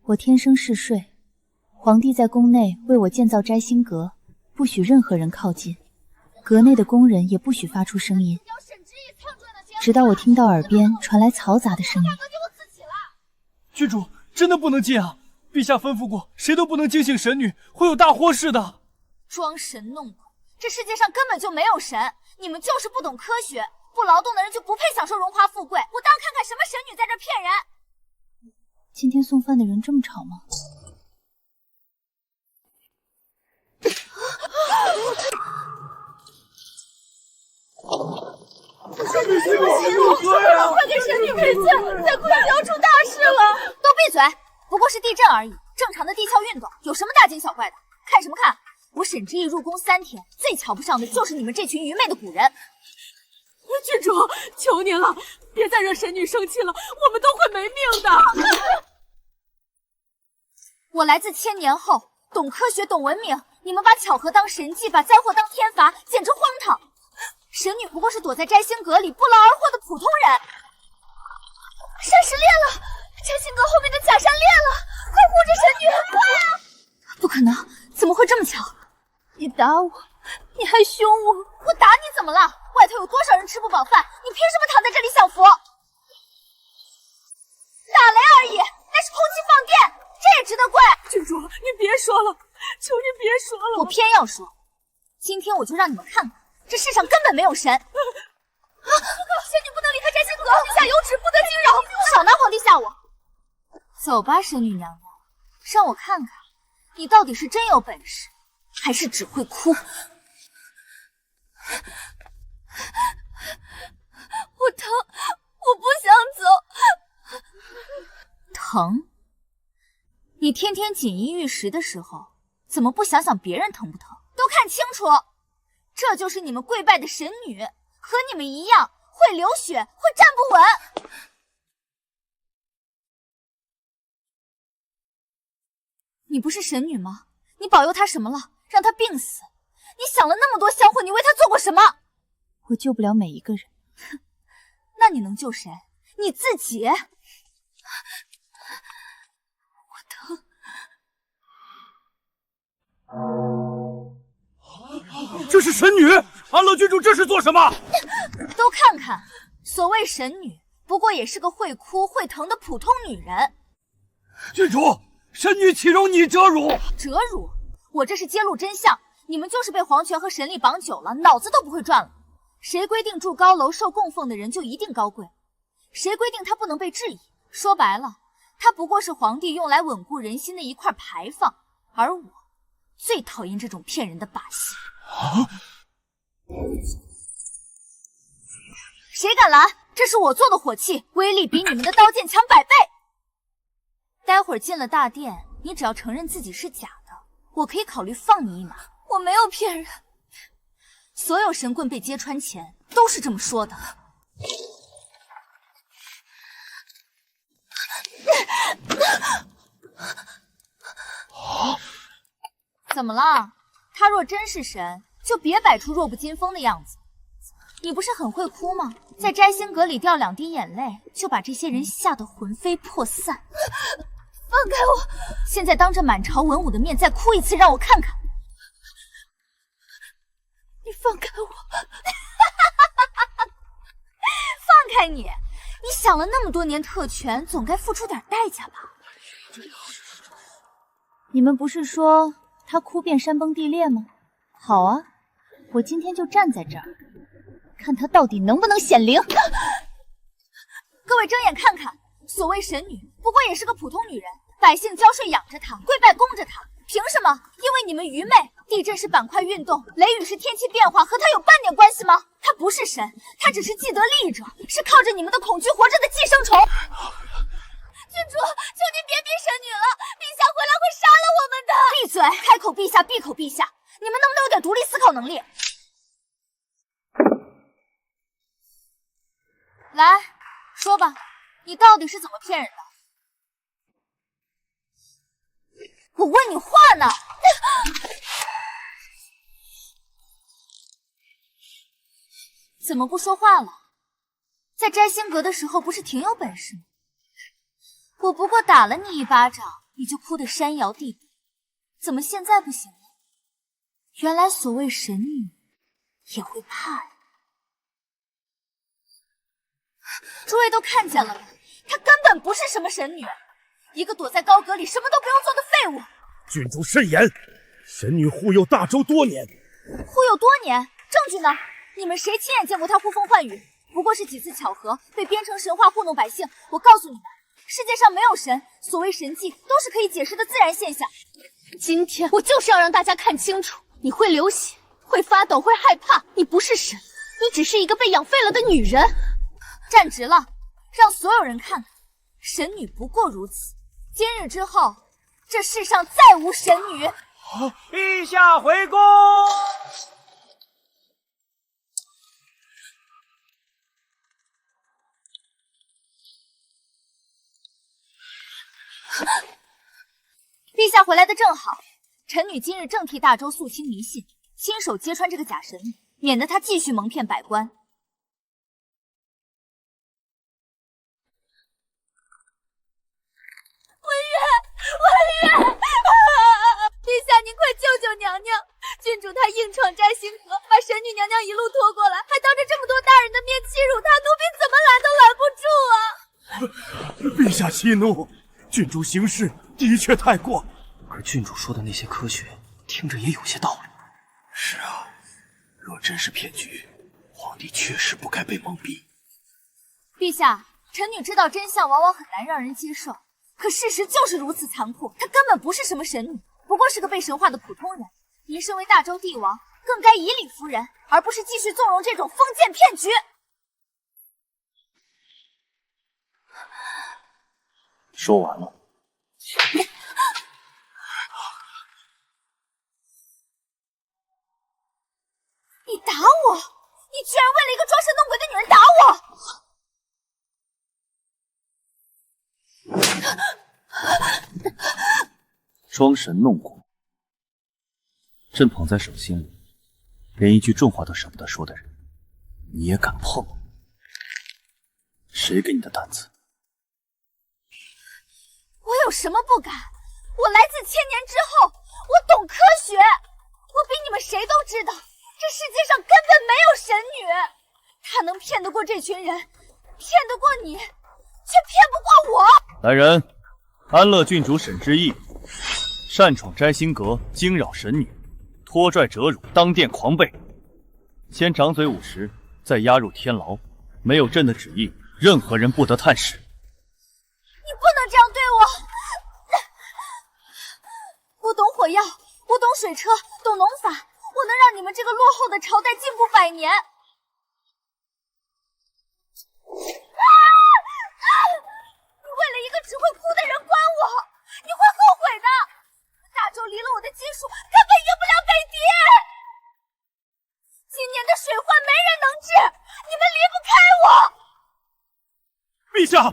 我天生嗜睡，皇帝在宫内为我建造摘星阁，不许任何人靠近，阁内的宫人也不许发出声音。直到我听到耳边传来嘈杂的声音。郡主，真的不能进啊！陛下吩咐过，谁都不能惊醒神女，会有大祸事的。装神弄鬼，这世界上根本就没有神，你们就是不懂科学，不劳动的人就不配享受荣华富贵。我当看看什么神女在这骗人。今天送饭的人这么吵吗？快给神女赔罪，再哭就要出大事了！都闭嘴！不过是地震而已，正常的地壳运动，有什么大惊小怪的？看什么看？我沈之意入宫3天，最瞧不上的就是你们这群愚昧的古人。郡主，求您了，别再惹神女生气了，我们都会没命的。我来自千年后，懂科学，懂文明。你们把巧合当神迹，把灾祸当天罚，简直荒唐！神女不过是躲在摘星阁里不劳而获的普通人。山石裂了，摘星阁后面的假山裂了，快护着神女，快啊！不可能，怎么会这么巧？你打我，你还凶我，我打你怎么了？外头有多少人吃不饱饭，你凭什么躺在这里享福？打雷而已，那是空气放电，这也值得怪？郡主，你别说了，求您别说了。我偏要说，今天我就让你们看看，这世上根本没有神。仙女不能离开摘星阁，地下有旨，不得惊扰。少拿皇帝吓我。走吧，神女娘娘，让我看看你到底是真有本事，还是只会哭。我疼，我不想走。疼？你天天锦衣玉食的时候，怎么不想想别人疼不疼？都看清楚，这就是你们跪拜的神女，和你们一样会流血，会站不稳。你不是神女吗？你保佑她什么了？让她病死？你想了那么多香火，你为她做过什么？我救不了每一个人。哼，那你能救谁？你自己。我疼。这是神女！安乐郡主这是做什么？都看看，所谓神女，不过也是个会哭会疼的普通女人。郡主，神女岂容你折辱？折辱？我这是揭露真相，你们就是被皇权和神力绑久了，脑子都不会转了。谁规定住高楼受供奉的人就一定高贵？谁规定他不能被质疑？说白了，他不过是皇帝用来稳固人心的一块牌坊，而我最讨厌这种骗人的把戏。谁敢拦？这是我做的火器，威力比你们的刀剑强100倍。待会儿进了大殿，你只要承认自己是假的，我可以考虑放你一马。我没有骗人，所有神棍被揭穿前都是这么说的。怎么了？他若真是神，就别摆出弱不禁风的样子。你不是很会哭吗？在摘星阁里掉2滴眼泪，就把这些人吓得魂飞魄散。放开我！现在当着满朝文武的面再哭一次，让我看看。你放开我！放开你！你想了那么多年特权，总该付出点代价吧？你们不是说他哭遍山崩地裂吗？好啊，我今天就站在这儿，看他到底能不能显灵。各位睁眼看看，所谓神女，不过也是个普通女人，百姓交税养着她，跪拜供着她，凭什么？因为你们愚昧。地震是板块运动，雷雨是天气变化，和她有半点关系吗？她不是神，她只是既得利益者，是靠着你们的恐惧活着的寄生虫。郡主，求您别逼神女了，陛下回来会杀了我们的。闭嘴！开口陛下，闭口陛下，你们能不能有点独立思考能力？来，说吧，你到底是怎么骗人的？我问你话呢。怎么不说话了？在摘星阁的时候不是挺有本事吗？我不过打了你一巴掌，你就哭得山摇地动，怎么现在不行了？原来所谓神女也会怕人。诸位都看见了吧，她根本不是什么神女，一个躲在高阁里什么都不用做的废物。郡主慎言，神女护佑大周多年，忽悠多年，证据呢？你们谁亲眼见过她呼风唤雨？不过是几次巧合，被编成神话糊弄百姓。我告诉你们，世界上没有神，所谓神迹都是可以解释的自然现象。今天我就是要让大家看清楚，你会流血，会发抖，会害怕，你不是神，你只是一个被养废了的女人。站直了，让所有人看看，神女不过如此。今日之后，这世上再无神女。陛下回宫。陛下回来的正好，臣女今日正替大周肃清迷信，亲手揭穿这个假神女，免得她继续蒙骗百官。文月，陛下您快救救娘娘！郡主她硬闯摘星阁，把神女娘娘一路拖过来，还当着这么多大人的面欺辱她，奴婢怎么拦都拦不住啊！陛下息怒，郡主行事的确太过。而郡主说的那些科学，听着也有些道理。是啊，若真是骗局，皇帝确实不该被蒙蔽。陛下，臣女知道真相往往很难让人接受，可事实就是如此残酷。她根本不是什么神女，不过是个被神化的普通人。您身为大周帝王，更该以理服人，而不是继续纵容这种封建骗局。说完了。你打我！你居然为了一个装神弄鬼的女人打我！装神弄鬼，朕捧在手心里，连一句重话都舍不得说的人，你也敢碰？谁给你的胆子？我有什么不敢？我来自千年之后，我懂科学，我比你们谁都知道，这世界上根本没有神女。她能骗得过这群人，骗得过你，却骗不过我。来人，安乐郡主沈之意，擅闯摘星阁，惊扰神女，拖拽折辱，当殿狂悖。先掌嘴50，再押入天牢。没有朕的旨意，任何人不得探视。你不能这样对我！我懂火药，我懂水车，懂农法，我能让你们这个落后的朝代进步100年。你为了一个只会哭的人关我，你会后悔的。大周离了我的基数，根本赢不了北狄。今年的水患没人能治，你们离不开我。陛下，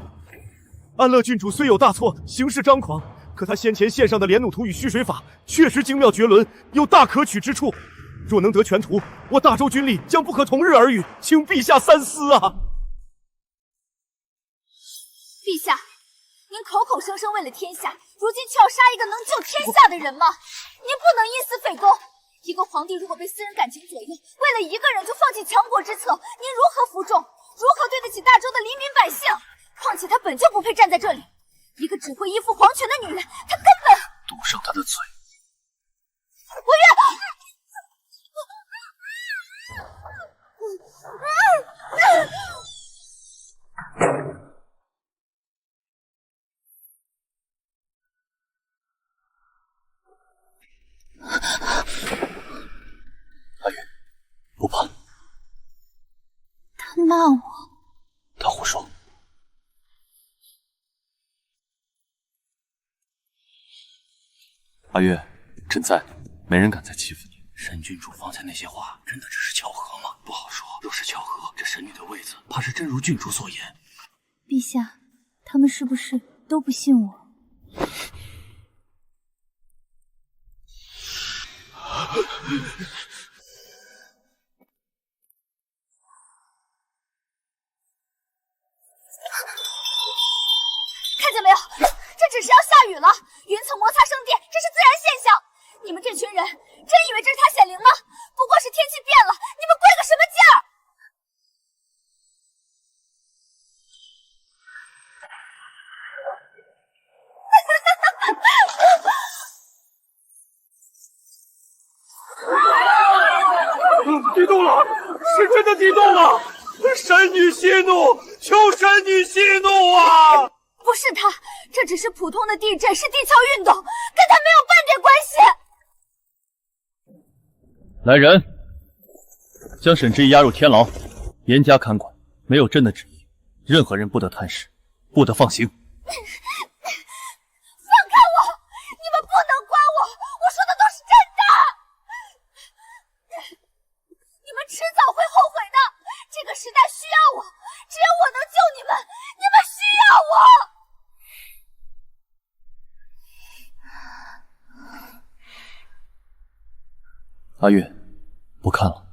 安乐郡主虽有大错，行事张狂，可他先前献上的连弩图与蓄水法确实精妙绝伦，有大可取之处。若能得全图，我大周军力将不可同日而语，请陛下三思啊！陛下，您口口声声为了天下，如今却要杀一个能救天下的人吗？您不能因私废公。一个皇帝如果被私人感情左右，为了一个人就放弃强国之策，您如何服众？如何对得起大周的黎民百姓？况且她本就不配站在这里，一个只会依附皇权的女人，她根本……堵上她的嘴！文月，阿月，不怕。他骂我，他胡说。阿月，朕在，没人敢再欺负你。沈郡主方才那些话，真的只是巧合吗？不好说。若是巧合，这神女的位子，怕是真如郡主所言。陛下，他们是不是都不信我？看见没有？这只是要下雨了，云群人，真以为这是他显灵吗？不过是天气变了，你们跪个什么劲儿？地动了，是真的地动了！神女息怒，求神女息怒啊！不是他，这只是普通的地震，是地壳运动，跟他没有半点关系。来人，将沈之意押入天牢，严加看管。没有朕的旨意，任何人不得探视，不得放行。放开我！你们不能管我，我说的都是真的。你们迟早会后悔的，这个时代需要我，只有我能救你们，你们需要我。阿月，不看了，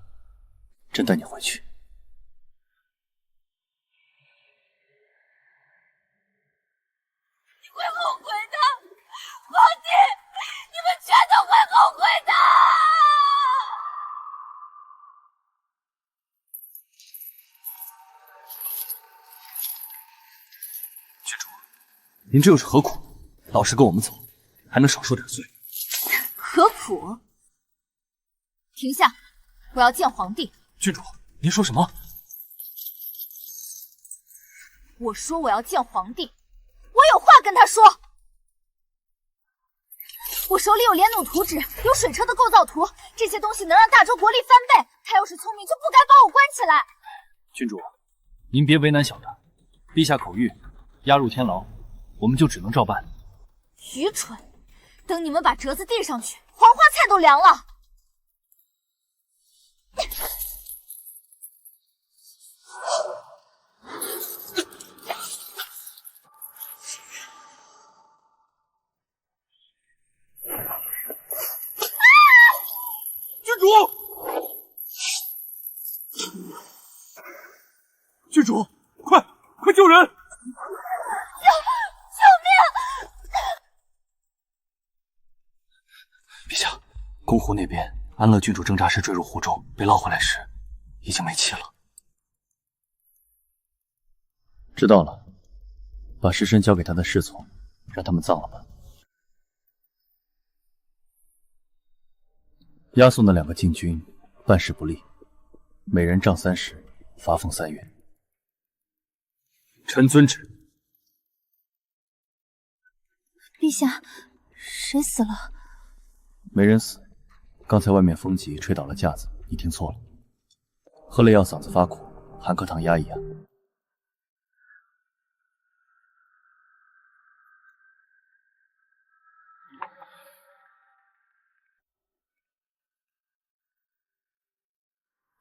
朕带你回去。你会后悔的，皇帝，你们全都会后悔的。郡主，您这又是何苦？老实跟我们走，还能少受点罪。何苦？停下！我要见皇帝。郡主，您说什么？我说我要见皇帝，我有话跟他说。我手里有连弩图纸，有水车的构造图，这些东西能让大周国力翻倍。他要是聪明，就不该把我关起来。郡主，您别为难小的，陛下口谕，押入天牢，我们就只能照办。愚蠢！等你们把折子递上去，黄花菜都凉了。郡主，快救人！救命！陛下，宫湖那边安乐郡主挣扎时坠入湖中，被捞回来时已经没气了。知道了，把尸身交给他的侍从，让他们葬了吧。押送的2个禁军办事不力，每人杖30，罚俸3月。臣遵旨。陛下，谁死了？没人死，刚才外面风急吹倒了架子，你听错了。喝了药嗓子发苦，含颗糖压一压。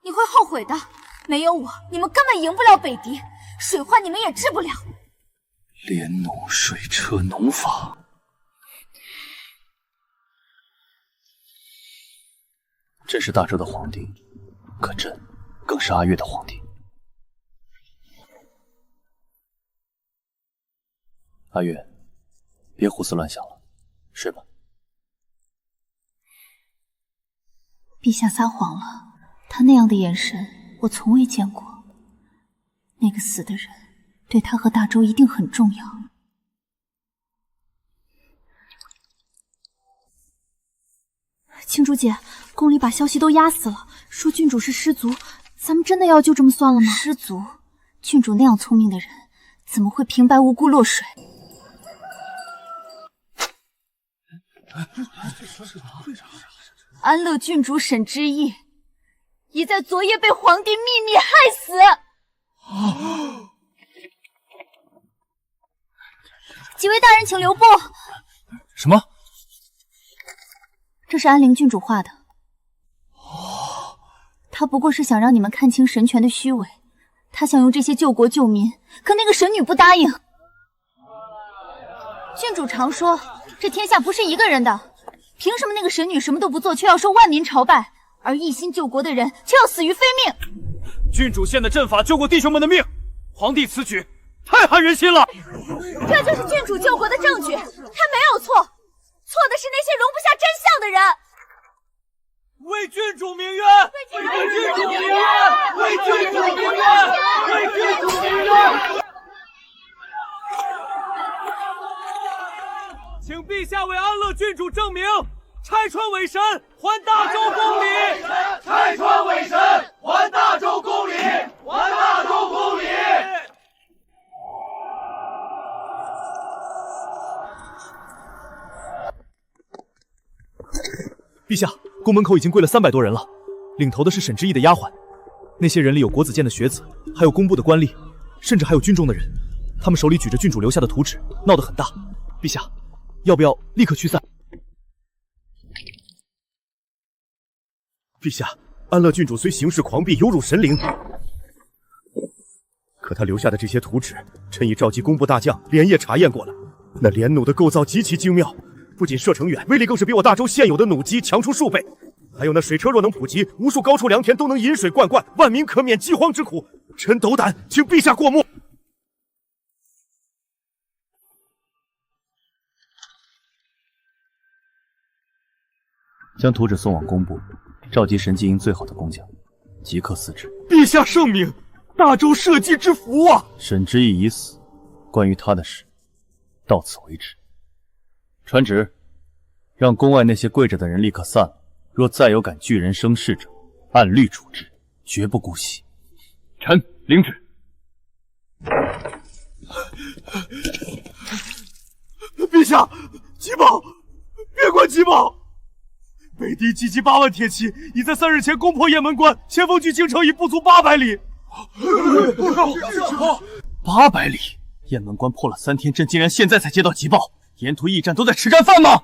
你会后悔的，没有我，你们根本赢不了北狄，水患你们也治不了。连弩、水车、农法，朕是大周的皇帝，可朕更是阿月的皇帝。阿月，别胡思乱想了，睡吧。陛下撒谎了，他那样的眼神我从未见过。那个死的人对他和大周一定很重要。青竹姐，宫里把消息都压死了，说郡主是失足，咱们真的要就这么算了吗？失足？郡主那样聪明的人，怎么会平白无故落水？安乐郡主沈之意已在昨夜被皇帝秘密害死。几位大人请留步。什么？这是安陵郡主画的。他不过是想让你们看清神权的虚伪，他想用这些救国救民，可那个神女不答应。郡主常说，这天下不是一个人的，凭什么那个神女什么都不做，却要受万民朝拜，而一心救国的人却要死于非命？郡主献的阵法救过弟兄们的命，皇帝此举太寒人心了。这就是郡主救国的证据，他没有错，错的是那些容不下真相的人。为郡主鸣冤！为郡主鸣冤！为郡主鸣冤！为郡主鸣冤！请陛下为安乐郡主证明，拆穿伪神，还大周公礼！拆穿伪神，还大周公礼！还大周公礼！陛下，宫门口已经跪了300多人了，领头的是沈之意的丫鬟。那些人里有国子监的学子，还有工部的官吏，甚至还有军中的人。他们手里举着郡主留下的图纸，闹得很大。陛下，要不要立刻驱散？陛下，安乐郡主虽行事狂愎，有辱神灵，可他留下的这些图纸，臣已召集工部大将连夜查验过了。那连弩的构造极其精妙，不仅射程远，威力更是比我大周现有的弩机强出数倍。还有那水车若能普及，无数高处良田都能饮水灌灌，万民可免饥荒之苦。臣斗胆，请陛下过目。将图纸送往工部，召集神机营最好的工匠，即刻饲制。陛下圣明，大周社稷之福啊！沈之意已死，关于他的事，到此为止。传旨，让宫外那些跪着的人立刻散了。若再有敢拒人生事者，按律处置，绝不姑息。臣领旨。陛下，急报！别管急报！北狄集结8万铁骑，已在3日前攻破雁门关，前锋距京城已不足800里。800里，雁门关破了3天，朕竟然现在才接到急报，沿途驿站都在吃干饭吗？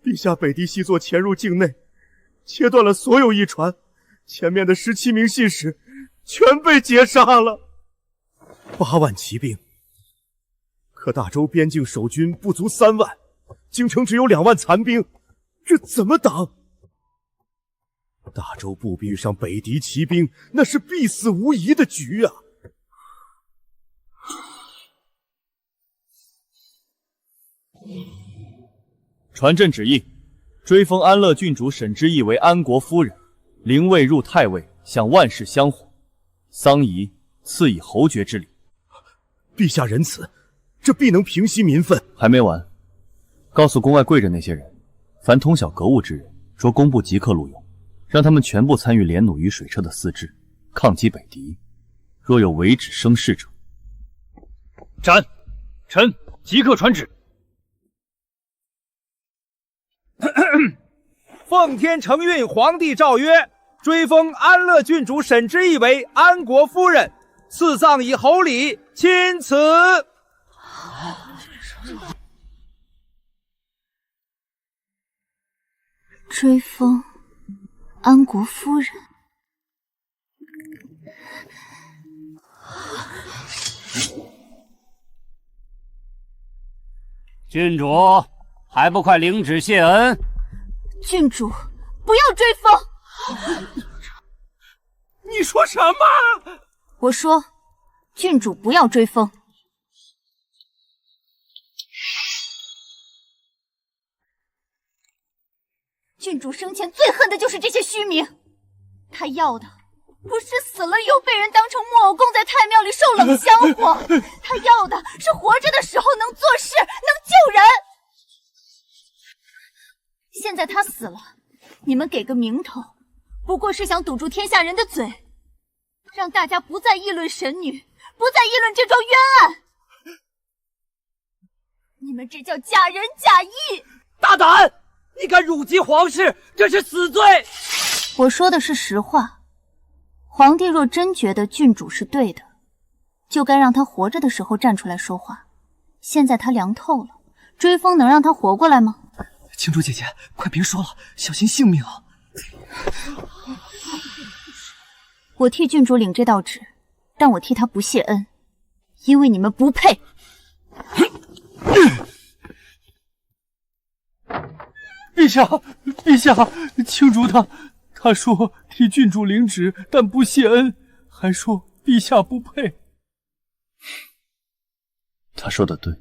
陛下，北狄细作潜入境内，切断了所有驿传，前面的17名信使全被截杀了。8万骑兵，可大周边境守军不足3万，京城只有2万残兵，这怎么挡？大周不必遇上北狄骑兵，那是必死无疑的局啊！传朕旨意，追封安乐郡主沈之意为安国夫人，灵位入太尉，享万世香火，丧仪赐以侯爵之礼。陛下仁慈，这必能平息民愤。还没完，告诉宫外跪着那些人，凡通晓格物之人，着工部即刻录用，让他们全部参与连弩与水车的饲制，抗击北狄。若有违旨生事者，斩！臣即刻传旨。奉天承运皇帝诏曰：追封安乐郡主沈之意为安国夫人，赐葬以侯礼，钦此。追封安国夫人，郡主还不快领旨谢恩！郡主，不要追封！你说什么？我说，郡主不要追封。郡主生前最恨的就是这些虚名，她要的不是死了以后被人当成木偶供在太庙里受冷香火，她要的是活着的时候能做事，能救人。现在她死了，你们给个名头，不过是想堵住天下人的嘴，让大家不再议论神女，不再议论这桩冤案。你们这叫假仁假义！大胆！你敢辱击皇室，这是死罪！我说的是实话。皇帝若真觉得郡主是对的，就该让他活着的时候站出来说话。现在他凉透了，追封能让他活过来吗？青竹姐姐，快别说了，小心性命啊！我替郡主领这道旨，但我替他不谢恩，因为你们不配。陛下，陛下，青竹他说替郡主领旨，但不谢恩，还说陛下不配。他说的对，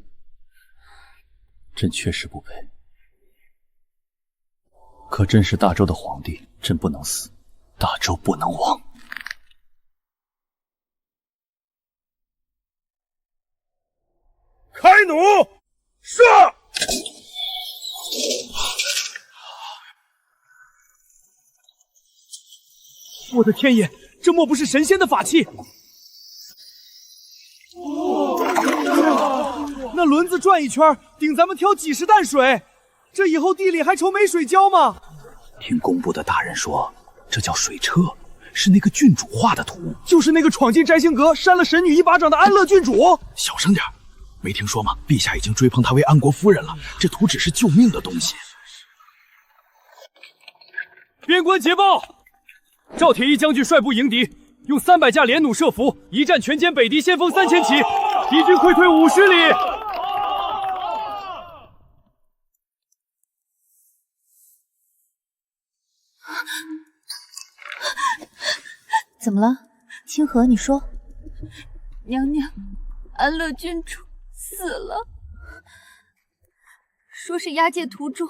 朕确实不配。可朕是大周的皇帝，朕不能死，大周不能亡。开弩，射！我的天爷，这莫不是神仙的法器？那轮子转一圈，顶咱们挑几十担水，这以后地里还愁没水浇吗？听工部的大人说，这叫水车，是那个郡主画的图。就是那个闯进摘星阁扇了神女一巴掌的安乐郡主。小声点，没听说吗？陛下已经追捧她为安国夫人了。这图只是救命的东西。边关捷报，赵铁一将军率部迎敌，用300架连弩射伏，一战全歼北敌先锋3000骑，敌军溃退50里。怎么了，清河？你说。娘娘，安乐郡主死了，说是押解途中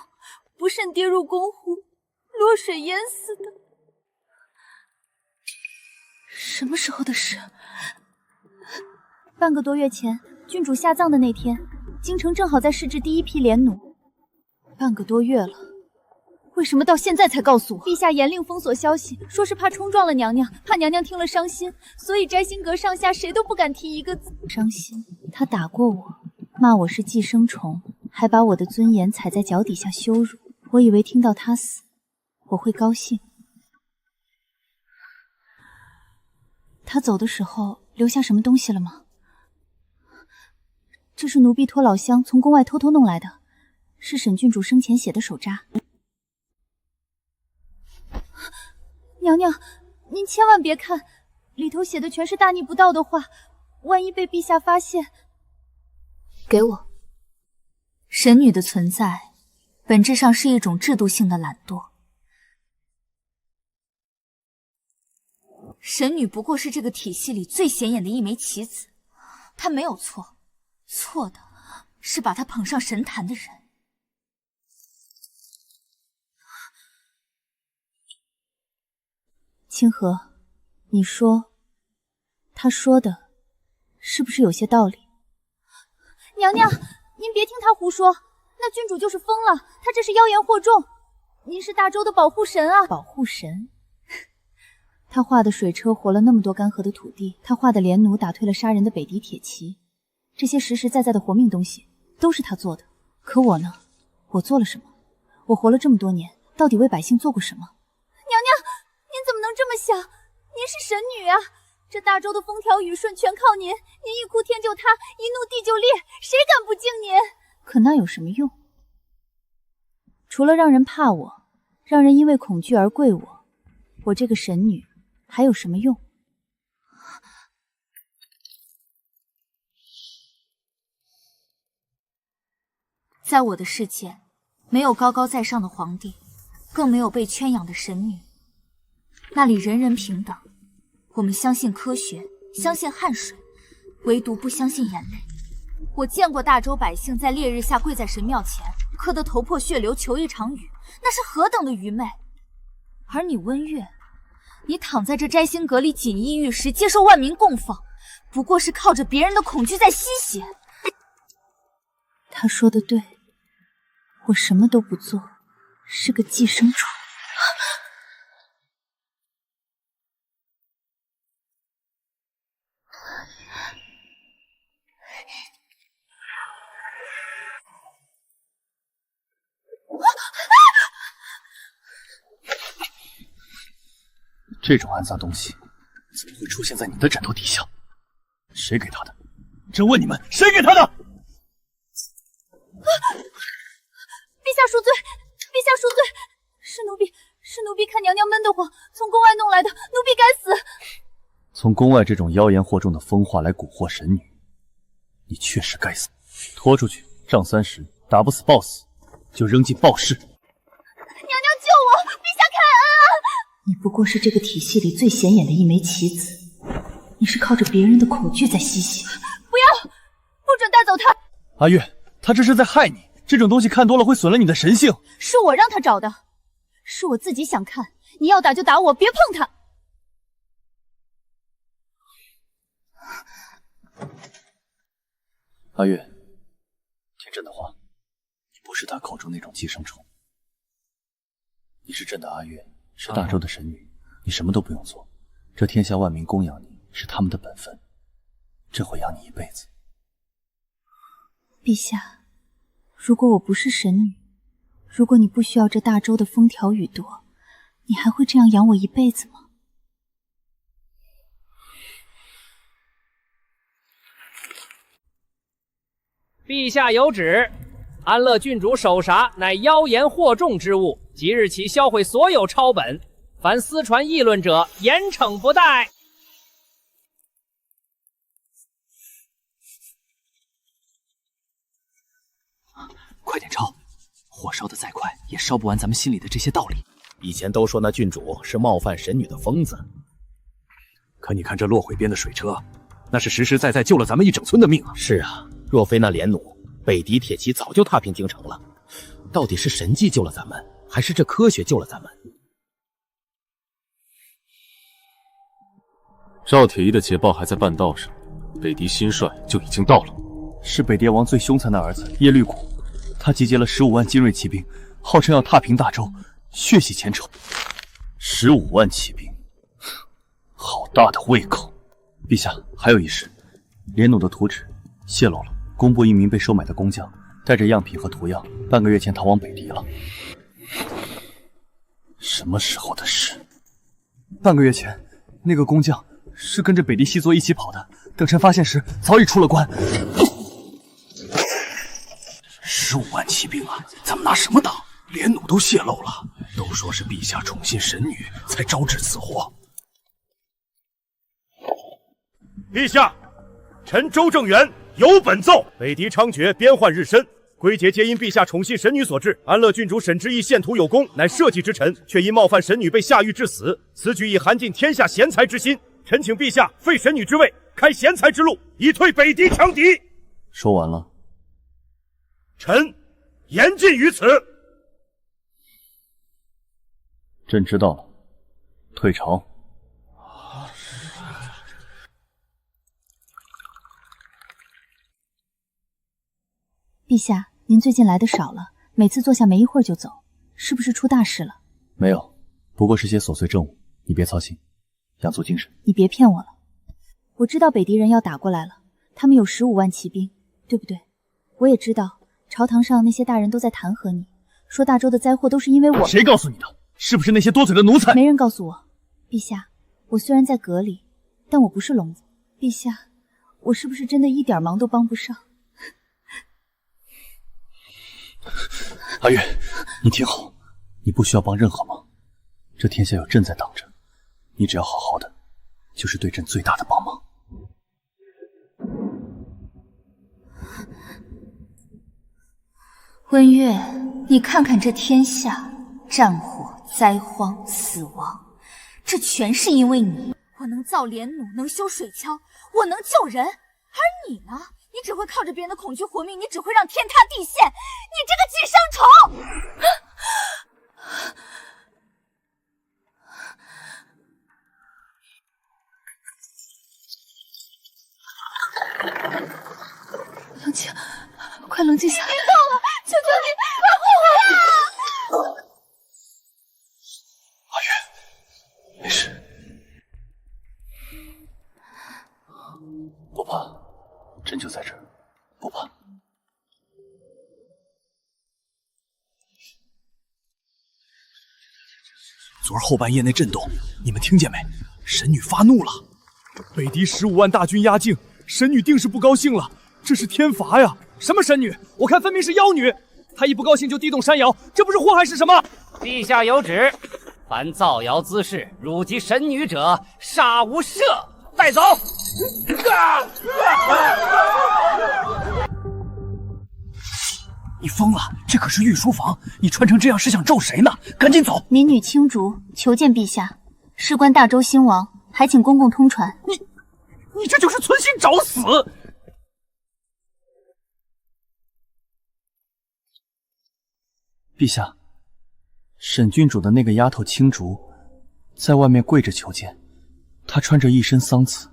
不慎跌入宫湖，落水淹死的。什么时候的事？半个多月前，郡主下葬的那天，京城正好在试制第一批连弩。半个多月了，为什么到现在才告诉我？陛下严令封锁消息，说是怕冲撞了娘娘，怕娘娘听了伤心，所以摘星阁上下谁都不敢提一个字。伤心？他打过我，骂我是寄生虫，还把我的尊严踩在脚底下羞辱。我以为听到他死，我会高兴。他走的时候留下什么东西了吗？这是奴婢托老乡从宫外偷偷弄来的，是沈郡主生前写的手札。娘娘，您千万别看，里头写的全是大逆不道的话，万一被陛下发现……给我。神女的存在，本质上是一种制度性的懒惰。神女不过是这个体系里最显眼的一枚棋子，她没有错，错的是把她捧上神坛的人。清河，你说，他说的是不是有些道理？娘娘，您别听他胡说，那郡主就是疯了，他这是妖言惑众。您是大周的保护神啊！保护神？他画的水车活了那么多干涸的土地，他画的连弩打退了杀人的北狄铁骑，这些实实在在的活命东西都是他做的。可我呢？我做了什么？我活了这么多年，到底为百姓做过什么？娘娘，您怎么能这么想？您是神女啊！这大周的风调雨顺全靠您，您一哭天就塌，一怒地就裂，谁敢不敬您？可那有什么用？除了让人怕我，让人因为恐惧而跪我，我这个神女还有什么用？在我的世界，没有高高在上的皇帝，更没有被圈养的神女。那里人人平等，我们相信科学，相信汗水，唯独不相信眼泪。我见过大周百姓在烈日下跪在神庙前，磕得头破血流求一场雨，那是何等的愚昧。而你温月，你躺在这摘星阁里锦衣玉食，接受万民供奉，不过是靠着别人的恐惧在吸血。他说的对，我什么都不做，是个寄生虫。这种暗杂东西怎么会出现在你的枕头底下？谁给他的？朕问你们，谁给他的？陛下恕罪，陛下恕罪，是奴婢看娘娘闷得慌，从宫外弄来的，奴婢该死。从宫外这种妖言惑众的疯话来蛊惑神女，你确实该死。拖出去，杖30，打不死暴死，就扔进暴室。娘娘救我，陛下开恩啊！你不过是这个体系里最显眼的一枚棋子，你是靠着别人的恐惧在吸血。不要，不准带走他！阿月，他这是在害你，这种东西看多了会损了你的神性。是我让他找的，是我自己想看，你要打就打我，别碰他。阿月，听朕的话，你不是他口中那种寄生虫，你是朕的阿月，是大周的神女，你什么都不用做，这天下万民供养你是他们的本分，朕会养你一辈子。陛下，如果我不是神女，如果你不需要这大周的风调雨朵，你还会这样养我一辈子吗？陛下有旨，安乐郡主首札乃妖言惑众之物，即日起销毁所有抄本，凡私传议论者，严惩不贷。快点抄，火烧的再快，也烧不完咱们心里的这些道理。以前都说那郡主是冒犯神女的疯子，可你看这落毁边的水车，那是实实在在救了咱们一整村的命啊！是啊，若非那连弩，北狄铁骑早就踏平京城了。到底是神迹救了咱们，还是这科学救了咱们？赵铁一的捷报还在半道上，北狄新帅就已经到了。是北蝶王最凶残的儿子耶律古，他集结了15万精锐骑兵，号称要踏平大周，血洗前仇。15万骑兵，好大的胃口！陛下，还有一事，连弩的图纸泄露了，工部一名被收买的工匠带着样品和图样，半个月前逃往北狄了。什么时候的事？半个月前，那个工匠是跟着北狄西作一起跑的，等臣发现时，早已出了关。15万骑兵啊，咱们拿什么挡？连弩都泄露了，都说是陛下宠信神女，才招致此祸。陛下，臣周正元有本奏：北狄猖獗，边患日深，归结皆因陛下宠信神女所致。安乐郡主沈之义献图有功，乃社稷之臣，却因冒犯神女被下狱致死。此举已寒尽天下贤才之心。臣请陛下废神女之位，开贤才之路，以退北狄强敌。说完了。臣言尽于此。朕知道了，退朝。陛下，您最近来的少了，每次坐下没一会儿就走，是不是出大事了？没有，不过是些琐碎政务，你别操心，养足精神。你别骗我了，我知道北狄人要打过来了，他们有15万骑兵，对不对？我也知道朝堂上那些大人都在弹劾你，说大周的灾祸都是因为我。谁告诉你的？是不是那些多嘴的奴才？没人告诉我。陛下，我虽然在阁里，但我不是聋子。陛下，我是不是真的一点忙都帮不上？阿月，你听好，你不需要帮任何忙，这天下有朕在挡着，你只要好好的，就是对朕最大的帮忙。温月，你看看这天下，战火、灾荒、死亡，这全是因为你。我能造连弩，能修水橇，我能救人，而你呢？你只会靠着别人的恐惧活命，你只会让天塌地陷，你这个寄生虫！冷静，快冷静下来！别动了，求求你，快护我！阿月，没事，不怕，朕就在这儿，不怕。昨儿后半夜那震动，你们听见没？神女发怒了，北狄15万大军压境，神女定是不高兴了，这是天罚呀！什么神女？我看分明是妖女。她一不高兴就地动山摇，这不是祸害是什么？陛下有旨，凡造谣滋事、辱及神女者，杀无赦，带走。你疯了！这可是御书房，你穿成这样是想咒谁呢？赶紧走！民女青竹求见陛下，事关大周兴亡，还请公公通传。你这就是存心找死！陛下，沈郡主的那个丫头青竹，在外面跪着求见，她穿着一身丧紫，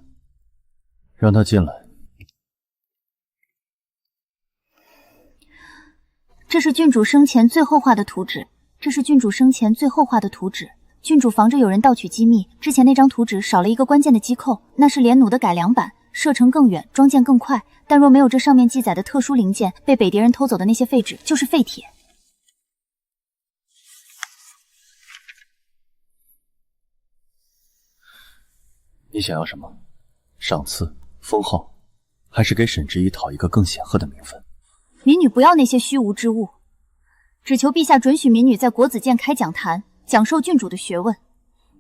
让她进来。这是郡主生前最后画的图纸，郡主防着有人盗取机密，之前那张图纸少了一个关键的机扣，那是连弩的改良版，射程更远，装箭更快。但若没有这上面记载的特殊零件，被北狄人偷走的那些废纸就是废铁。你想要什么？赏赐、封号，还是给沈之一讨一个更显赫的名分？民女不要那些虚无之物，只求陛下准许民女在国子监开讲坛，讲授郡主的学问。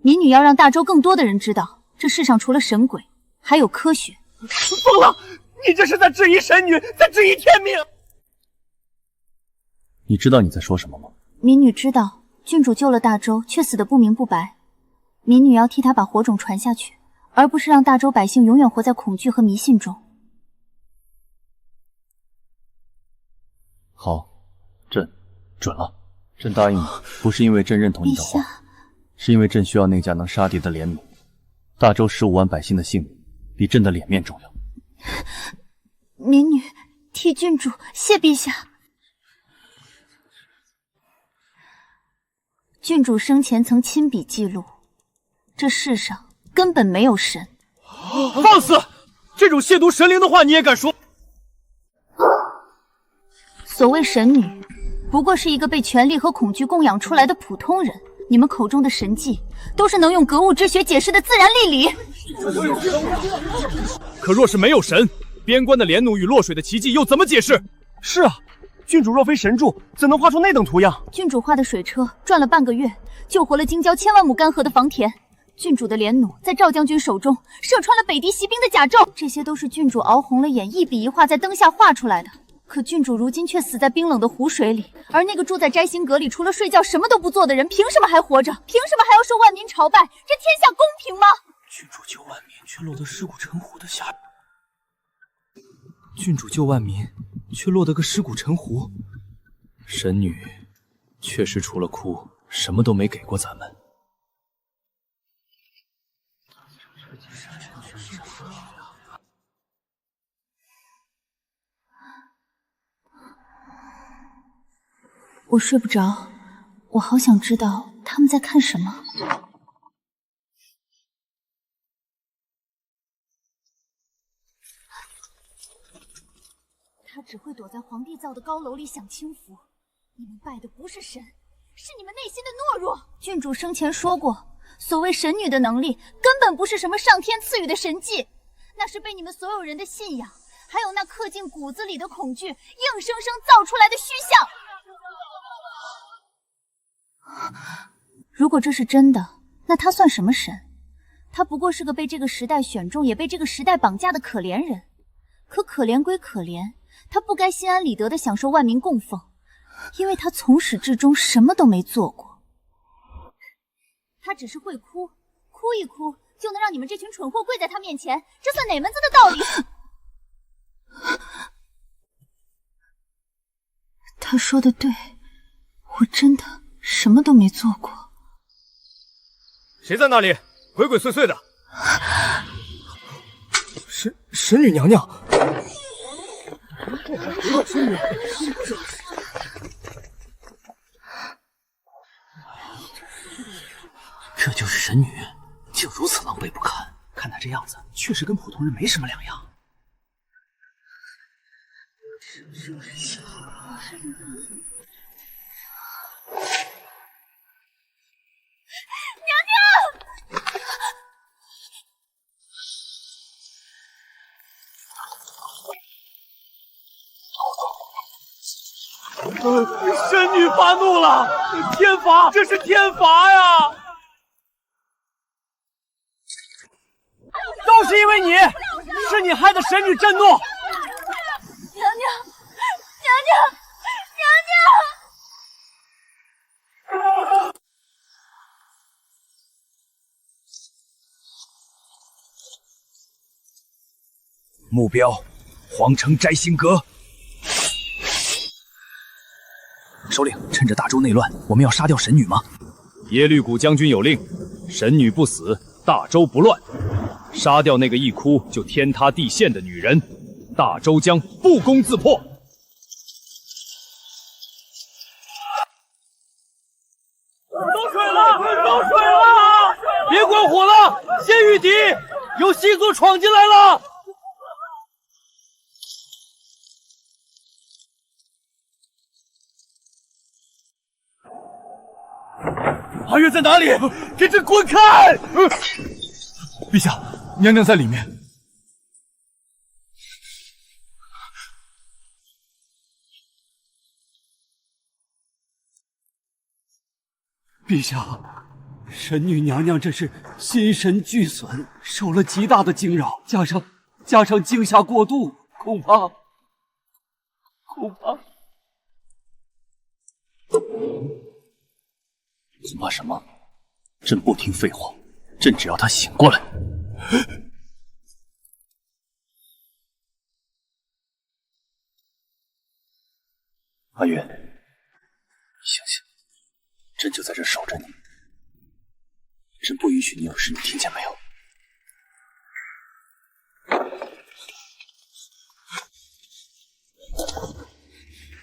民女要让大周更多的人知道，这世上除了神鬼，还有科学。疯了！你这是在质疑神女，在质疑天命！你知道你在说什么吗？民女知道，郡主救了大周，却死得不明不白。民女要替他把火种传下去，而不是让大周百姓永远活在恐惧和迷信中。好，朕准了。朕答应你，不是因为朕认同你的话，是因为朕需要那架能杀敌的连弩。大周15万百姓的性命比朕的脸面重要。民女替郡主谢陛下。郡主生前曾亲笔记录，这世上根本没有神。放肆！这种亵渎神灵的话你也敢说？所谓神女，不过是一个被权力和恐惧供养出来的普通人。你们口中的神迹，都是能用格物之学解释的自然力理。可若是没有神，边关的连弩与落水的奇迹又怎么解释？是啊，郡主若非神助，怎能画出那等图样？郡主画的水车转了半个月，救活了京郊千万亩干涸的房田。郡主的连弩在赵将军手中射穿了北狄骑兵的甲胄，这些都是郡主熬红了眼，一笔一画在灯下画出来的。可郡主如今却死在冰冷的湖水里，而那个住在摘星阁里除了睡觉什么都不做的人，凭什么还活着？凭什么还要受万民朝拜？这天下公平吗？郡主救万民，却落得尸骨沉湖的下场。郡主救万民，却落得个尸骨沉湖。神女确实除了哭，什么都没给过咱们。我睡不着，我好想知道他们在看什么。他只会躲在皇帝造的高楼里享清福。你们拜的不是神，是你们内心的懦弱。郡主生前说过，所谓神女的能力根本不是什么上天赐予的神迹，那是被你们所有人的信仰，还有那刻进骨子里的恐惧，硬生生造出来的虚像。如果这是真的，那他算什么神？他不过是个被这个时代选中，也被这个时代绑架的可怜人。可可怜归可怜，他不该心安理得地享受万民供奉，因为他从始至终什么都没做过。他只是会哭，哭一哭就能让你们这群蠢货跪在他面前，这算哪门子的道理？他说的对，我真的什么都没做过。谁在那里鬼鬼祟祟的？神女娘娘，这就是神女，竟如此狼狈不堪。看她这样子，确实跟普通人没什么两样。神女发怒了！天罚，这是天罚呀！都是因为你，是你害得神女震怒。娘娘，目标：皇城摘星阁。首领，趁着大周内乱，我们要杀掉神女吗？耶律谷将军有令，神女不死，大周不乱。杀掉那个一哭就天塌地陷的女人，大周将不攻自破。走水了！走水了！别关火了，先御敌！有细作闯进来了！阿月在哪里？给朕滚开！陛下，娘娘在里面。陛下，神女娘娘这是心神俱损，受了极大的惊扰，加上惊吓过度，恐怕。恐怕什么？朕不听废话，朕只要他醒过来。阿月，醒醒，朕就在这守着你。朕不允许你有事，你听见没有？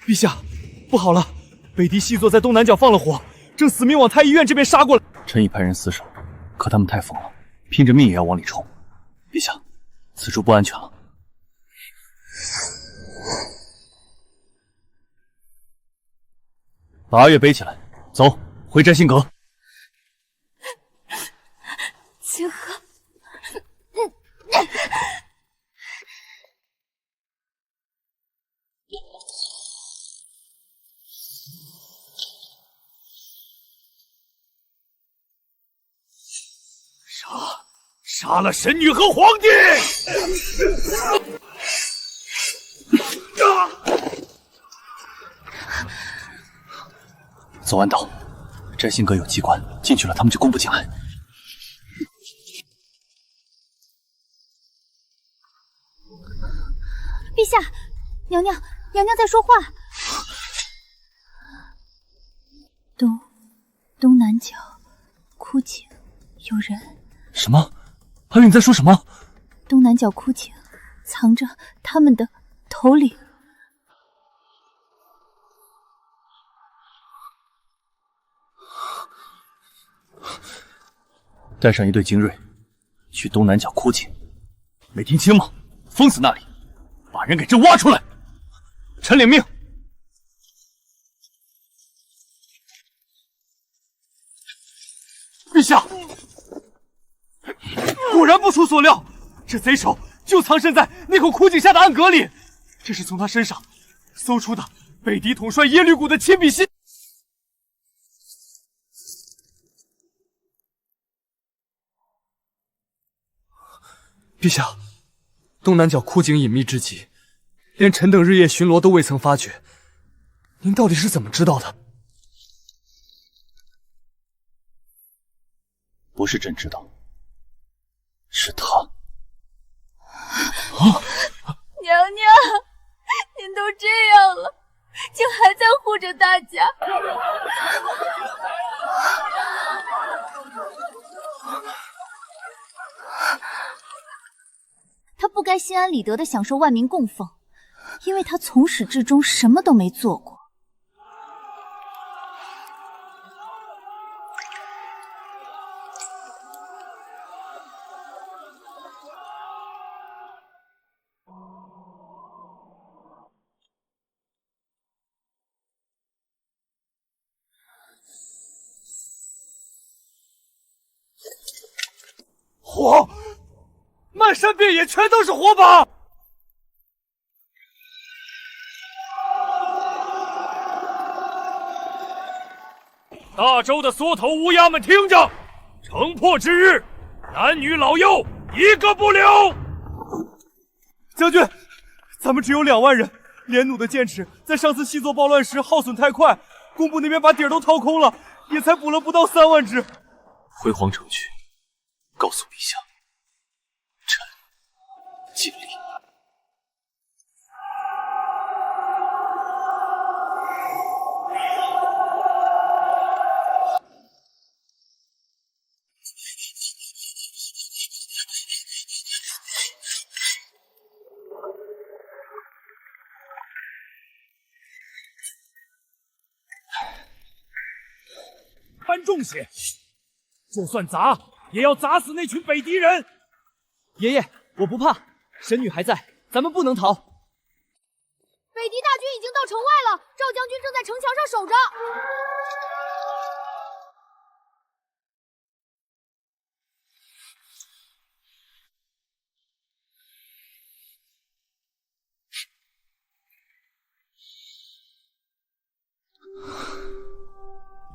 陛下，不好了！北狄细作在东南角放了火，正死命往太医院这边杀过来。臣已派人死守，可他们太疯了，拼着命也要往里冲。陛下，此处不安全了。把阿月背起来，走回摘星阁。清河，杀了神女和皇帝！走暗道，摘星阁有机关，进去了他们就攻不进来。陛下，娘娘在说话。东南角枯井有人。什么？阿月你在说什么？东南角枯井藏着他们的头领。带上一队精锐，去东南角枯井。没听清吗？封死那里，把人给朕挖出来！臣领命。陛下，果然不出所料，这贼首就藏身在那口枯井下的暗格里。这是从他身上搜出的北狄统帅耶律谷的亲笔信。陛下，东南角枯井隐秘至极，连臣等日夜巡逻都未曾发觉。您到底是怎么知道的？不是朕知道，是他。娘娘，您都这样了，竟还在护着大家。他不该心安理得地享受万民供奉，因为他从始至终什么都没做过。火！漫山遍野全都是火把！大周的缩头乌鸦们听着，城破之日，男女老幼一个不留！将军，咱们只有2万人，连弩的剑齿在上次细作暴乱时耗损太快，工部那边把底儿都掏空了，也才补了不到3万支。回皇城去，告诉陛下，臣尽力。搬重些，就算砸，也要砸死那群北狄人。爷爷，我不怕，神女还在，咱们不能逃。北狄大军已经到城外了，赵将军正在城墙上守着。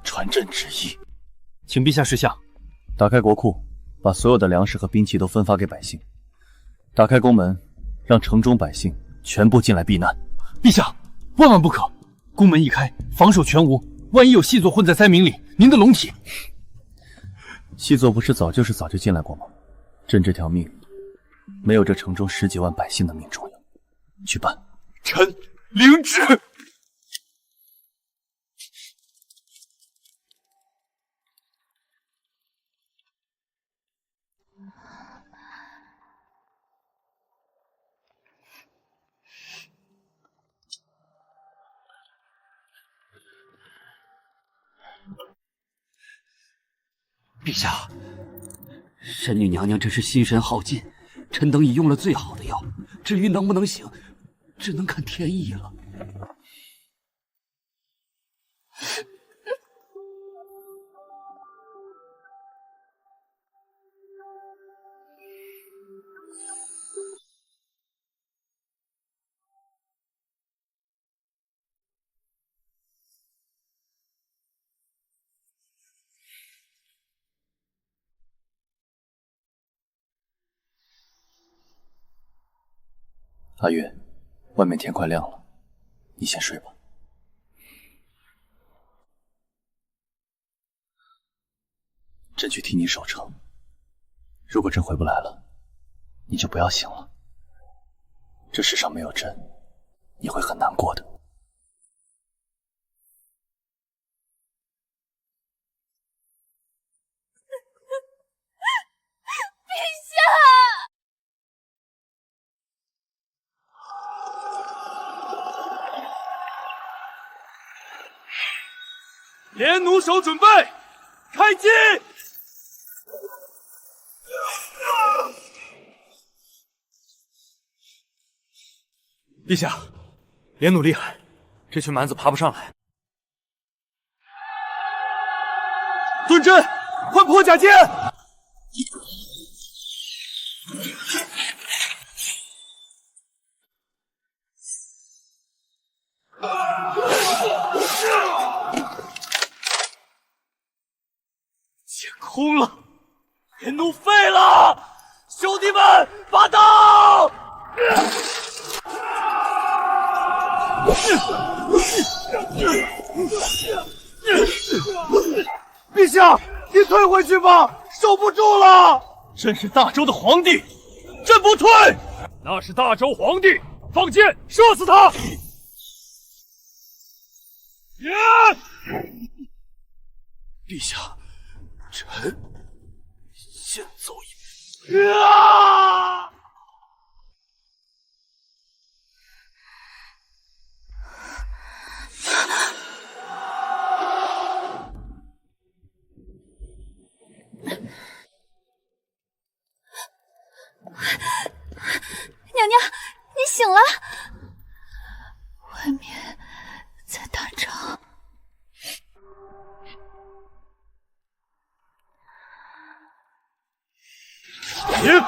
传朕旨意，请陛下示下。打开国库，把所有的粮食和兵器都分发给百姓。打开宫门，让城中百姓全部进来避难。陛下，万万不可！宫门一开，防守全无，万一有细作混在灾民里，您的龙体……细作不是早就进来过吗？朕这条命，没有这城中10几万百姓的命重要。去办。臣领旨。陛下，神女娘娘真是心神耗尽，臣等已用了最好的药，至于能不能醒，只能看天意了。阿月，外面天快亮了，你先睡吧。朕去替你守城，如果朕回不来了，你就不要醒了。这世上没有朕，你会很难过的。陛下！连弩手准备，开击！陛下，连弩厉害，这群蛮子爬不上来。盾阵，换破甲剑！空了，连弩废了！兄弟们，拔刀！陛下，你退回去吧，守不住了！朕是大周的皇帝，朕不退。那是大周皇帝，放箭，射死他！陛下。臣先走一步。啊！娘娘，你醒了。外面在打仗。娘娘，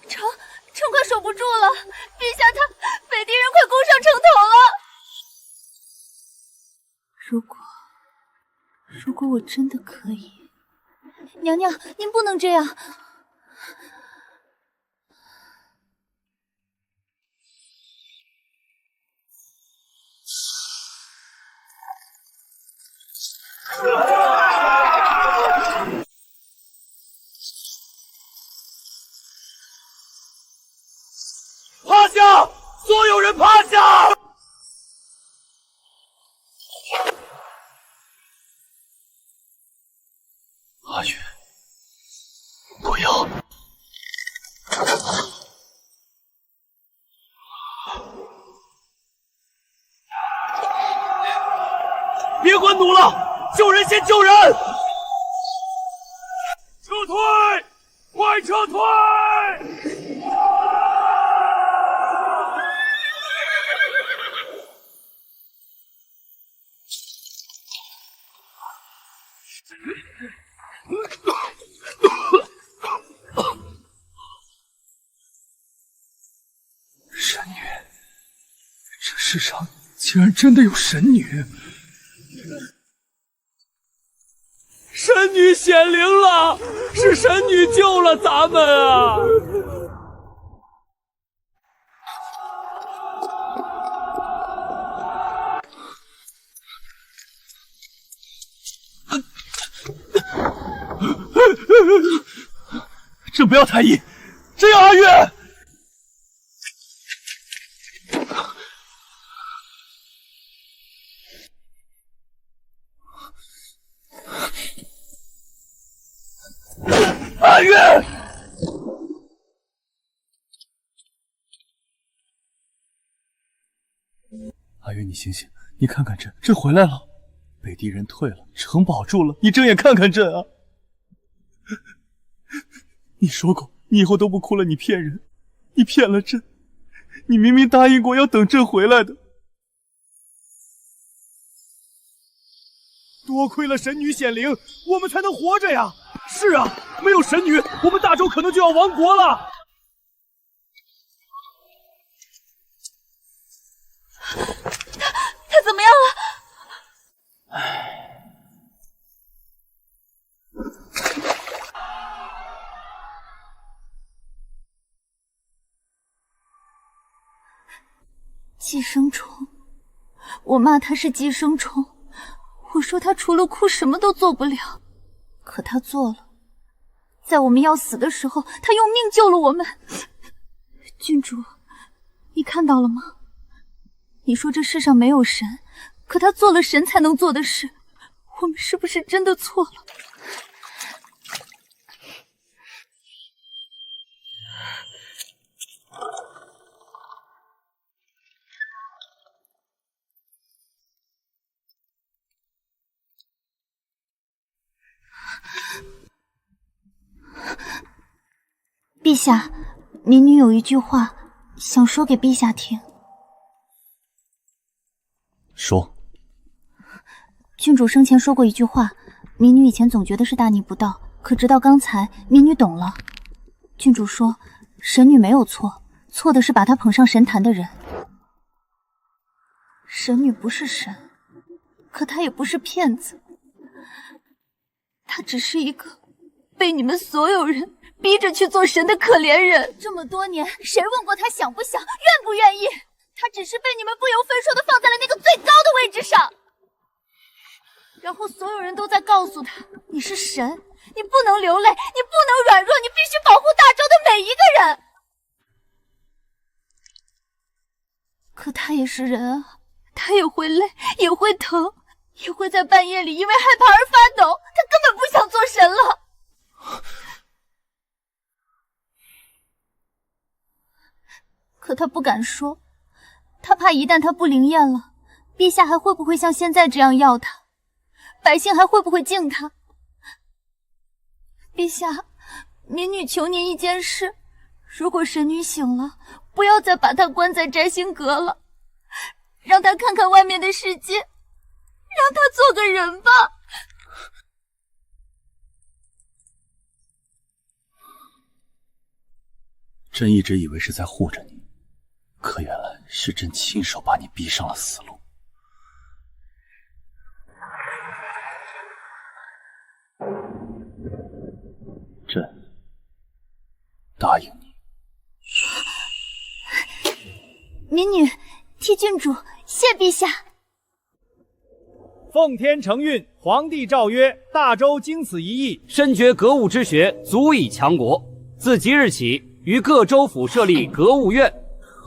城快守不住了，陛下北狄人快攻上城头了。如果我真的可以，娘娘，您不能这样。趴下！所有人趴下！阿月，不要！弩了！救人先救人！撤退！快撤退！神女，这世上竟然真的有神女！神女显灵了，是神女救了咱们啊！朕不要太医，朕要阿月！阿月！阿月，你醒醒，你看看朕，朕回来了，北狄人退了，城保住了，你睁眼看看朕啊！你说过，你以后都不哭了，你骗人，你骗了朕，你明明答应过要等朕回来的。多亏了神女显灵，我们才能活着呀！是啊，没有神女，我们大周可能就要亡国了。他怎么样了？寄生虫，我骂他是寄生虫，我说他除了哭什么都做不了，可他做了。在我们要死的时候，他用命救了我们。郡主，你看到了吗？你说这世上没有神，可他做了神才能做的事，我们是不是真的错了？陛下，民女有一句话想说给陛下听。说。郡主生前说过一句话，民女以前总觉得是大逆不道，可直到刚才，民女懂了。郡主说，神女没有错，错的是把她捧上神坛的人。神女不是神，可她也不是骗子，她只是一个被你们所有人逼着去做神的可怜人。这么多年，谁问过他想不想、愿不愿意？他只是被你们不由分说的放在了那个最高的位置上，然后所有人都在告诉他，你是神，你不能流泪，你不能软弱，你必须保护大周的每一个人。可他也是人啊，他也会累，也会疼，也会在半夜里因为害怕而发抖，他根本不想做神了。可他不敢说，他怕一旦他不灵验了，陛下还会不会像现在这样要他？百姓还会不会敬他？陛下，民女求您一件事，如果神女醒了，不要再把她关在摘星阁了，让她看看外面的世界，让她做个人吧。朕一直以为是在护着你，可原来是朕亲手把你逼上了死路。朕答应你。民女替郡主谢陛下。奉天承运，皇帝诏曰：大周经此一役，深觉格物之学足以强国。自即日起，于各州府设立格物院。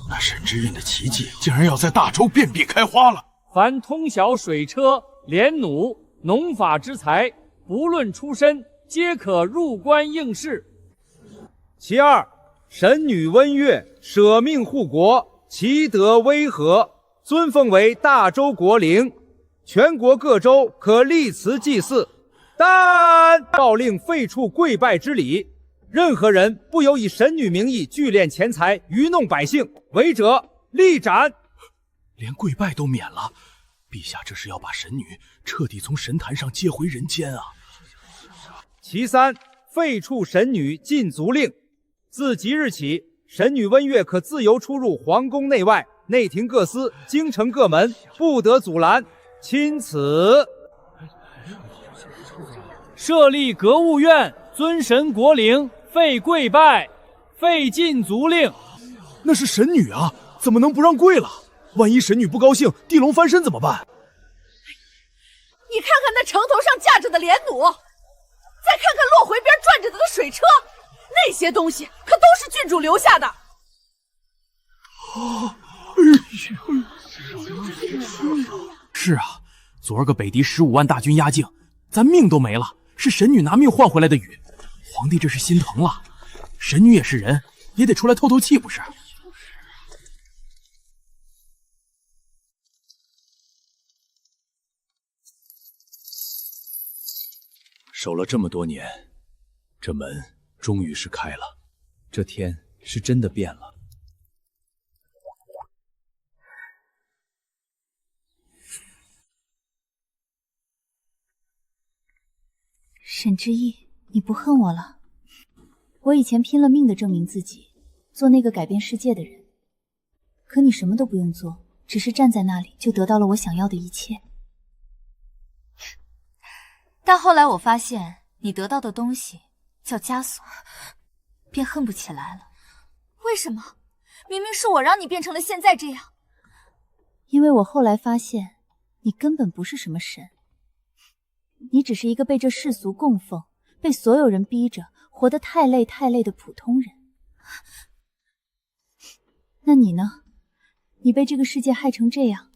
那神之运的奇迹，竟然要在大周遍地开花了。凡通晓水车、连弩、农法之才，不论出身，皆可入关应试。其二，神女温月舍命护国，其德威和，尊奉为大周国灵。全国各州可立祠祭祀，但诏令废黜跪拜之礼。任何人不由以神女名义聚敛钱财、愚弄百姓，违者立斩。连跪拜都免了，陛下这是要把神女彻底从神坛上接回人间啊！其三，废黜神女禁足令。自即日起，神女温月可自由出入皇宫内外、内廷各司、京城各门，不得阻拦。钦此。设立格物院，尊神国灵，废跪拜，废禁足令。那是神女啊，怎么能不让跪了？万一神女不高兴，地龙翻身怎么办？你看看那城头上架着的连弩，再看看落回边转着的水车，那些东西可都是郡主留下的。是啊，昨儿个北狄15万大军压境，咱命都没了，是神女拿命换回来的雨。皇帝这是心疼了，神女也是人，也得出来透透气不是？守了这么多年，这门终于是开了，这天是真的变了。沈之意，你不恨我了？我以前拼了命的证明自己，做那个改变世界的人。可你什么都不用做，只是站在那里就得到了我想要的一切。但后来我发现，你得到的东西叫枷锁，便恨不起来了。为什么？明明是我让你变成了现在这样。因为我后来发现，你根本不是什么神。你只是一个被这世俗供奉、被所有人逼着活得太累太累的普通人。那你呢？你被这个世界害成这样，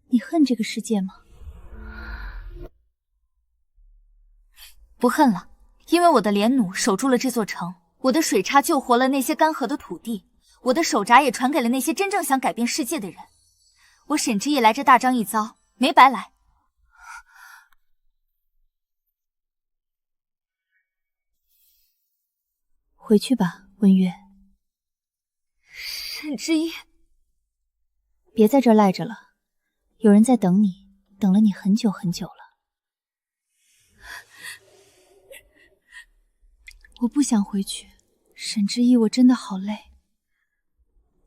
你恨这个世界吗？不恨了，因为我的连弩守住了这座城，我的水叉救活了那些干涸的土地，我的手札也传给了那些真正想改变世界的人。我沈之意来这大张一遭，没白来。回去吧，温月。沈之意，别在这儿赖着了，有人在等你，等了你很久很久了。我不想回去，沈之意，我真的好累。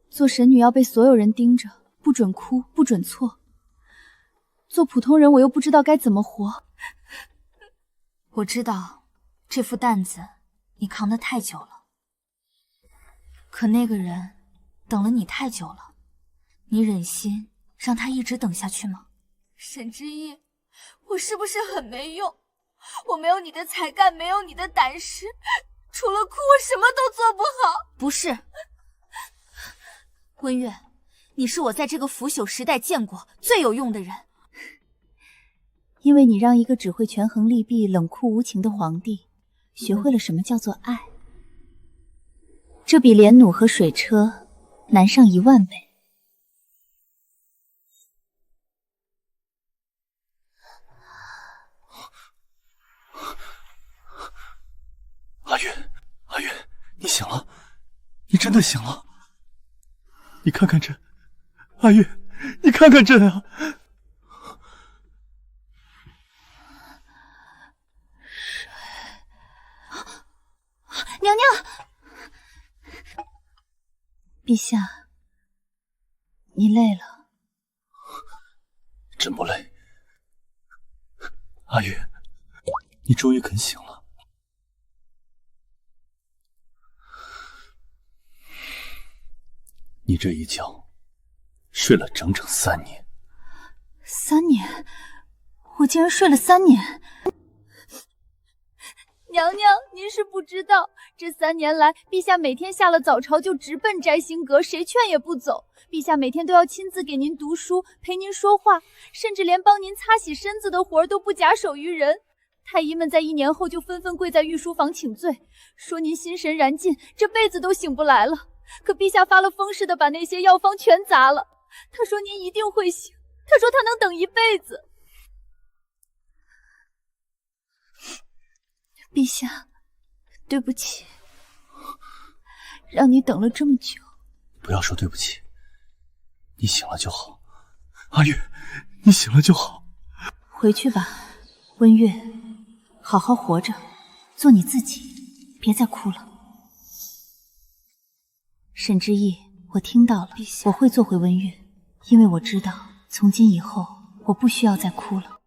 做神女要被所有人盯着，不准哭，不准错。做普通人我又不知道该怎么活。我知道，这副担子你扛得太久了。可那个人等了你太久了，你忍心让他一直等下去吗？沈之意，我是不是很没用？我没有你的才干，没有你的胆识，除了哭我什么都做不好。不是，温月，你是我在这个腐朽时代见过最有用的人。因为你让一个只会权衡利弊、冷酷无情的皇帝学会了什么叫做爱，这比连弩和水车难上10000倍。阿月，阿月，你醒了，你真的醒了。你看看朕，阿月，你看看朕啊！娘娘，陛下，你累了。朕不累。阿月，你终于肯醒了。你这一觉睡了整整3年。3年？我竟然睡了3年！娘娘，您是不知道，这3年来，陛下每天下了早朝就直奔摘星阁，谁劝也不走。陛下每天都要亲自给您读书，陪您说话，甚至连帮您擦洗身子的活儿都不假手于人。太医们在1年后就纷纷跪在御书房请罪，说您心神燃尽，这辈子都醒不来了。可陛下发了疯似的把那些药方全砸了。他说您一定会醒，他说他能等1辈子。陛下，对不起，让你等了这么久。不要说对不起，你醒了就好。阿月，你醒了就好。回去吧，温月，好好活着，做你自己，别再哭了。沈之意，我听到了，我会做回温月，因为我知道，从今以后我不需要再哭了。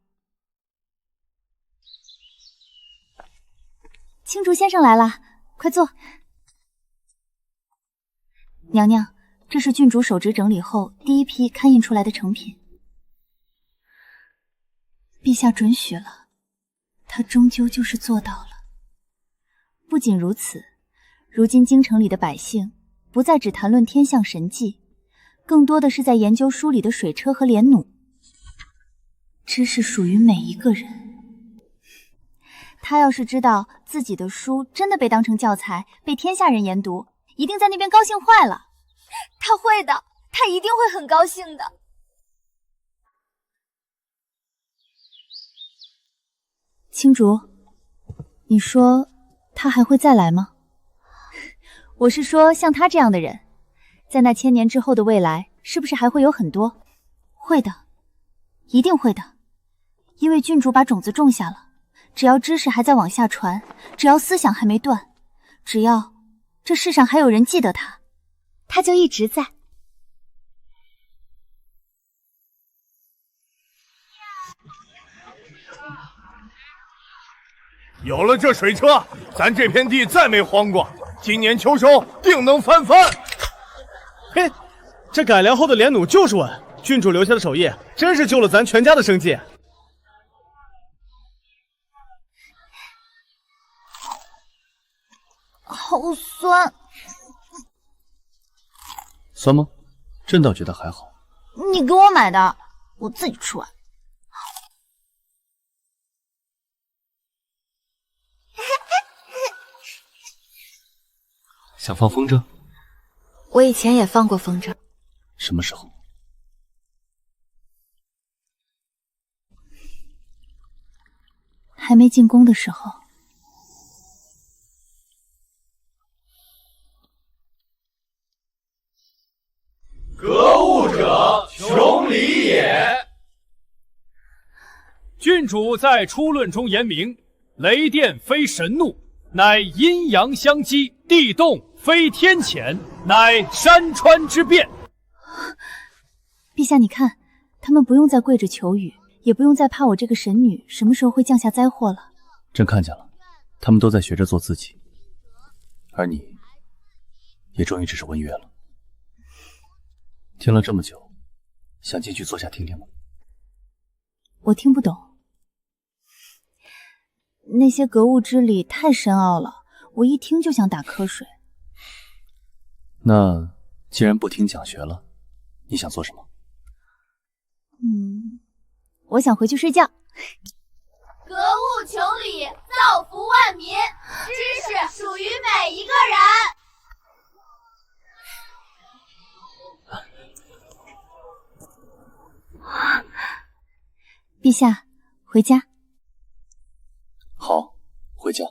青竹先生来了，快坐。娘娘，这是郡主手执整理后第一批刊印出来的成品。陛下准许了，他终究就是做到了。不仅如此，如今京城里的百姓不再只谈论天象神迹，更多的是在研究书里的水车和连弩。知识属于每一个人。他要是知道自己的书真的被当成教材，被天下人研读，一定在那边高兴坏了。他会的，他一定会很高兴的。青竹，你说他还会再来吗？我是说像他这样的人，在那1000年之后的未来，是不是还会有很多？会的，一定会的，因为郡主把种子种下了。只要知识还在往下传，只要思想还没断，只要这世上还有人记得他，他就一直在。有了这水车，咱这片地再没荒过，今年秋收定能翻番。嘿，这改良后的连弩就是稳，郡主留下的手艺真是救了咱全家的生计。好酸。酸吗？朕倒觉得还好。你给我买的，我自己吃完。想放风筝？我以前也放过风筝。什么时候？还没进宫的时候。格物者，穷理也。郡主在初论中言明，雷电非神怒，乃阴阳相激；地动非天谴，乃山川之变。陛下，你看，他们不用再跪着求雨，也不用再怕我这个神女什么时候会降下灾祸了。朕看见了，他们都在学着做自己，而你，也终于只是温月了。听了这么久，想进去坐下听听吗？我听不懂，那些格物之理太深奥了，我一听就想打瞌睡。那既然不听讲学了，你想做什么？我想回去睡觉。格物穷理，造福万民，知识属于每一个人。陛下，回家。好，回家。